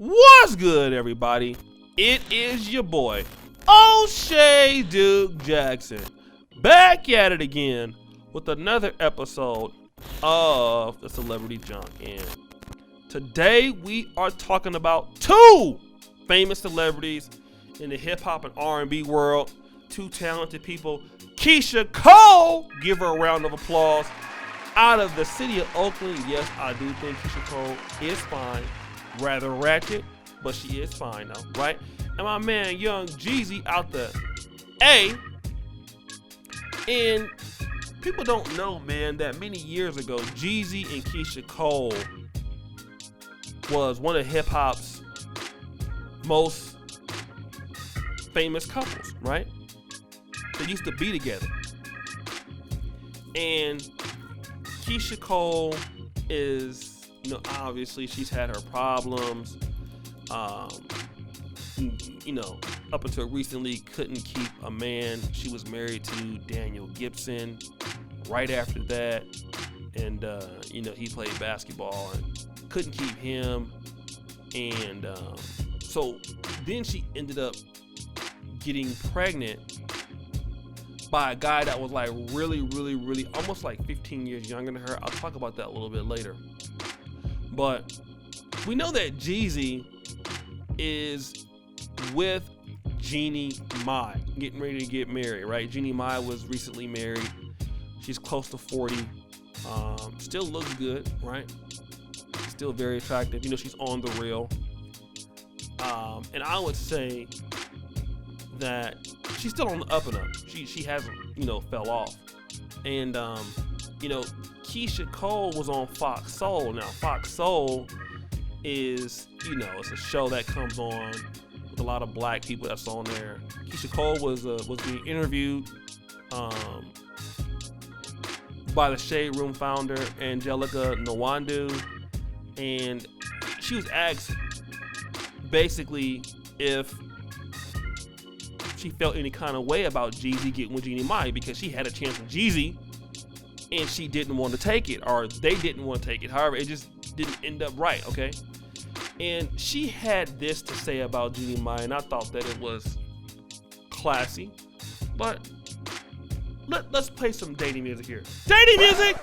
What's good, everybody? It is your boy, O'Shea Duke Jackson, back at it again with another episode of the Celebrity Junk. And today we are talking about two famous celebrities in the hip hop and R&B world, two talented people. Keyshia Cole, give her a round of applause. Out of the city of Oakland, yes, I do think Keyshia Cole is fine. Rather ratchet, but she is fine though, right? And my man, young Jeezy out the A. And people don't know, man, that many years ago, Jeezy and Keyshia Cole was one of hip hop's most famous couples, right? They used to be together. And Keyshia Cole is, obviously she's had her problems. Up until recently, couldn't keep a man. She was married to Daniel Gibson right after that. And, he played basketball and couldn't keep him. And so then she ended up getting pregnant by a guy that was like really almost like 15 years younger than her. I'll talk about that a little bit later. But we know that Jeezy is with Jeanie, getting ready to get married, right? Jeanie was recently married. She's close to 40. Still looks good, right? Still very attractive. She's on the reel. And I would say that she's still on the up and up. She hasn't, fell off. And, Keyshia Cole was on Fox Soul. Now, Fox Soul is, it's a show that comes on with a lot of black people that's on there. Keyshia Cole was being interviewed by the Shade Room founder, Angelica Nwandu, and she was asked basically if she felt any kind of way about Jeezy getting with Jeanie because she had a chance with Jeezy and she didn't want to take it, or they didn't want to take it. However, it just didn't end up right, okay? And she had this to say about Jeanie, and I thought that it was classy. But let's play some dating music here. Dating music!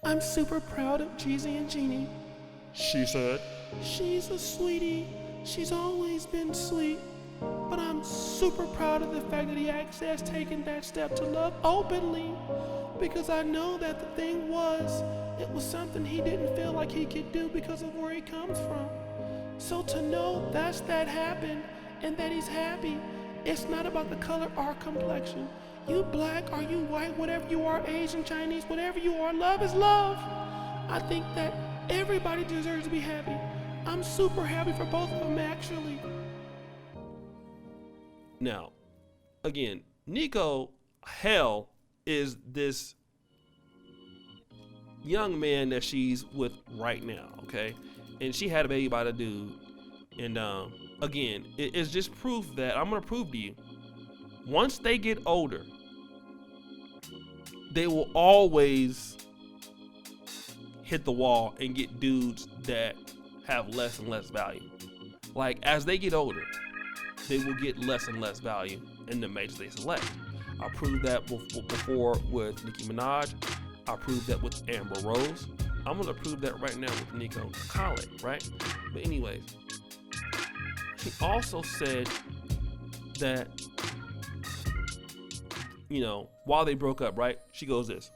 I'm super proud of Jeezy and Jeanie, she said. She's a sweetie. She's always been sweet. But I'm super proud of the fact that he actually has taken that step to love openly, because I know that the thing was, it was something he didn't feel like he could do because of where he comes from. So to know that happened and that he's happy, it's not about the color or complexion. You black or you white, whatever you are, Asian, Chinese, whatever you are, love is love. I think that everybody deserves to be happy. I'm super happy for both of them, actually. Now, again, Nico Hell is this young man that she's with right now, okay? And she had a baby by the dude. And again, it's just proof that I'm going to prove to you, once they get older, they will always hit the wall and get dudes that have less and less value. Like, as they get older, they will get less and less value in the mates they select. I proved that before with Nicki Minaj. I proved that with Amber Rose. I'm going to prove that right now with Nico Kale, right? But anyways, she also said that, while they broke up, right? She goes this: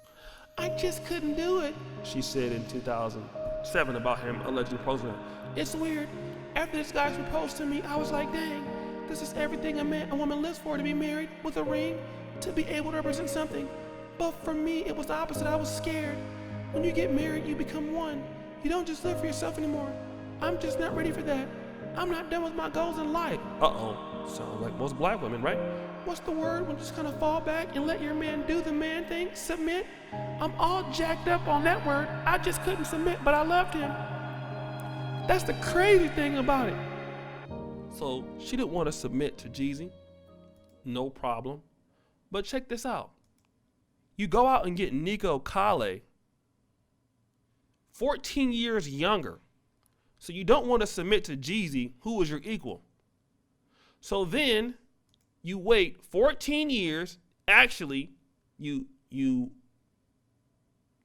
I just couldn't do it, she said in 2007 about him allegedly proposing her. It's weird. After this guy proposed to me, I was like, dang, this is everything a woman lives for, to be married with a ring, to be able to represent something. But for me, it was the opposite. I was scared. When you get married, you become one. You don't just live for yourself anymore. I'm just not ready for that. I'm not done with my goals in life. Sounds like most black women, right? What's the word when you just kind of fall back and let your man do the man thing? Submit? I'm all jacked up on that word. I just couldn't submit, but I loved him. That's the crazy thing about it. So she didn't want to submit to Jeezy. No problem. But check this out. You go out and get Nico Kale, 14 years younger, So you don't want to submit to Jeezy, who is your equal. So then you wait 14 years. Actually, you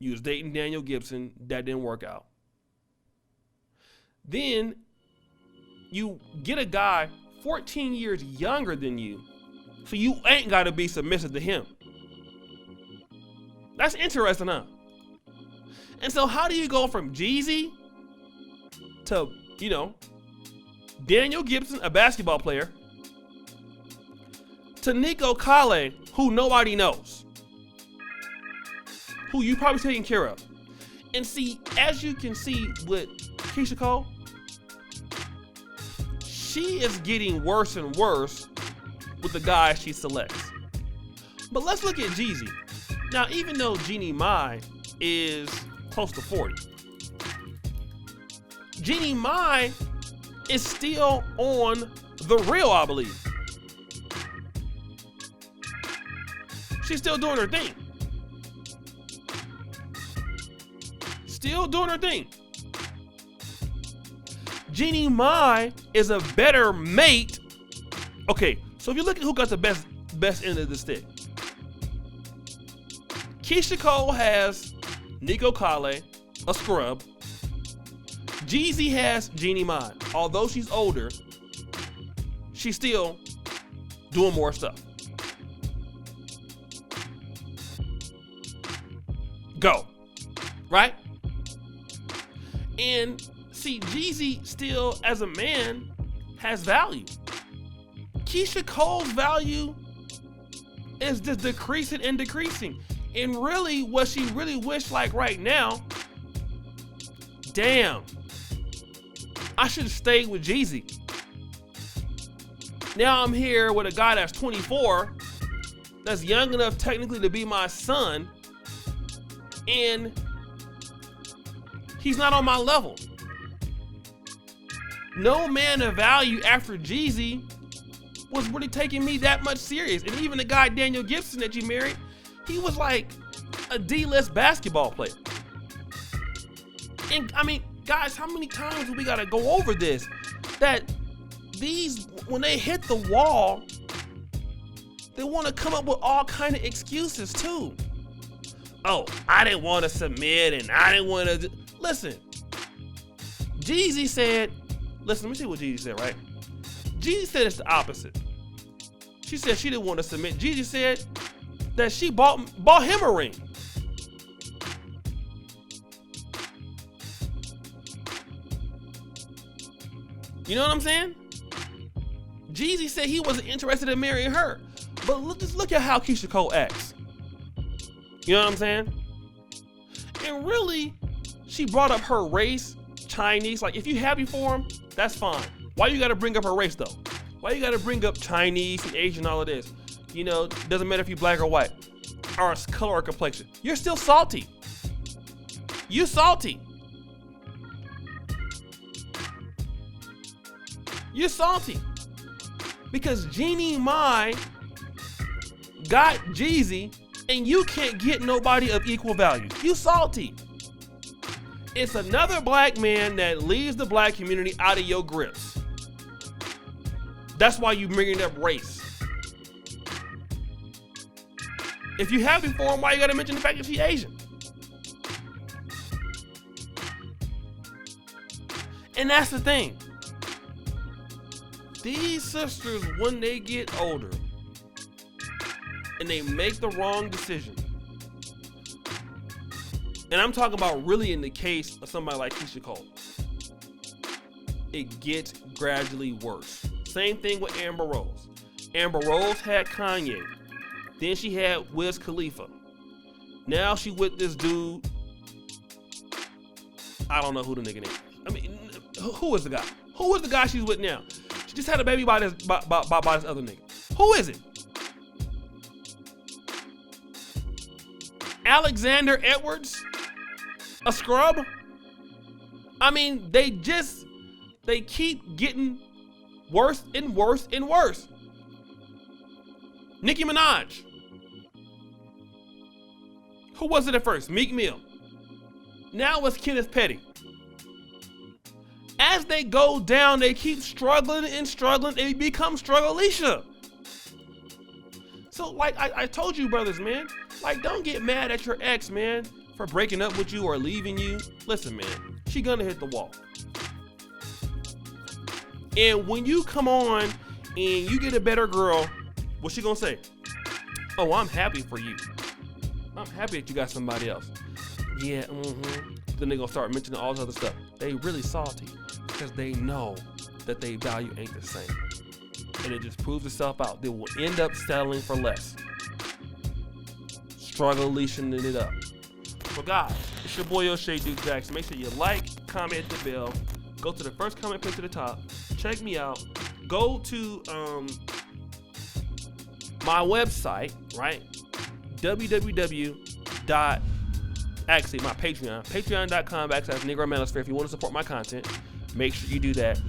was dating Daniel Gibson. That didn't work out. Then you get a guy 14 years younger than you, so you ain't got to be submissive to him. That's interesting, huh? And so how do you go from Jeezy to, Daniel Gibson, a basketball player, to Nico Kale, who nobody knows, who you probably taking care of? And see, as you can see with Keyshia Cole, she is getting worse and worse with the guys she selects. But let's look at Jeezy. Now, even though Jeannie Mai is close to 40, Jeannie Mai is still on the real, I believe. She's still doing her thing. Still doing her thing. Jeannie Mai is a better mate. Okay, so if you look at who got the best end of the stick, Keyshia Cole has Nico Kale, a scrub. Jeezy has Jeannie Mai. Although she's older, she's still doing more stuff. Go. Right? And see, Jeezy still, as a man, has value. Keyshia Cole's value is just decreasing and decreasing. And really, what she really wished like right now, damn, I should have stayed with Jeezy. Now I'm here with a guy that's 24, that's young enough technically to be my son, and he's not on my level. No man of value after Jeezy was really taking me that much serious. And even the guy Daniel Gibson that you married, he was like a D-list basketball player. And I mean, guys, how many times do we gotta go over this? That these, when they hit the wall, they wanna come up with all kind of excuses too. Oh, I didn't wanna submit and I didn't wanna, listen. Jeezy said, listen, let me see what Jeezy said, right? Jeezy said it's the opposite. She said she didn't want to submit. Jeezy said that she bought him a ring. You know what I'm saying? Jeezy said he wasn't interested in marrying her. But just look at how Keyshia Cole acts. You know what I'm saying? And really, she brought up her race, Chinese. Like, if you happy for him, that's fine. Why you gotta bring up her race though? Why you gotta bring up Chinese and Asian and all of this? Doesn't matter if you're black or white, or color or complexion. You're still salty. You salty. You're salty. Because Jeannie Mai got Jeezy and you can't get nobody of equal value. You salty. It's another black man that leaves the black community out of your grips. That's why you bringing up race. If you happy for him, why you gotta mention the fact that she's Asian? And that's the thing. These sisters, when they get older and they make the wrong decision, and I'm talking about really in the case of somebody like Keyshia Cole, it gets gradually worse. Same thing with Amber Rose. Amber Rose had Kanye. Then she had Wiz Khalifa. Now she with this dude. I don't know who the nigga is. I mean, who is the guy? Who is the guy she's with now? She just had a baby by this other nigga. Who is it? Alexander Edwards? A scrub? I mean, they keep getting worse and worse and worse. Nicki Minaj. Who was it at first? Meek Mill. Now it's Kenneth Petty. As they go down, they keep struggling and struggling. They become struggle-alicia. So, like I told you, brothers, man, like, don't get mad at your ex, man, for breaking up with you or leaving you. Listen, man, she gonna hit the wall. And when you come on and you get a better girl, what's she gonna say? Oh, I'm happy for you. I'm happy that you got somebody else. Yeah, Then they gonna start mentioning all this other stuff. They really salty because they know that they value ain't the same. And it just proves itself out. They will end up settling for less. Struggle-leashing it up. So guys, it's your boy O'Shea Duke Jackson. Make sure you like, comment, hit the bell. Go to the first comment pinned to the top. Check me out. Go to my website, right? Actually, my Patreon. Patreon.com/NegroManosphere. If you want to support my content, make sure you do that.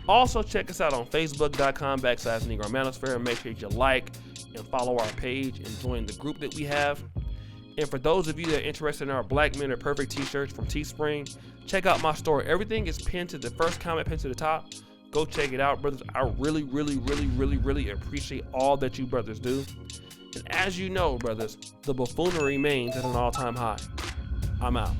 Also, check us out on Facebook.com/NegroManosphere. Make sure you like and follow our page and join the group that we have. And for those of you that are interested in our Black Men Are Perfect t-shirts from Teespring, check out my store. Everything is pinned to the first comment pinned to the top. Go check it out, brothers. I really, really, really, really, really appreciate all that you brothers do. And as you know, brothers, the buffoonery remains at an all-time high. I'm out.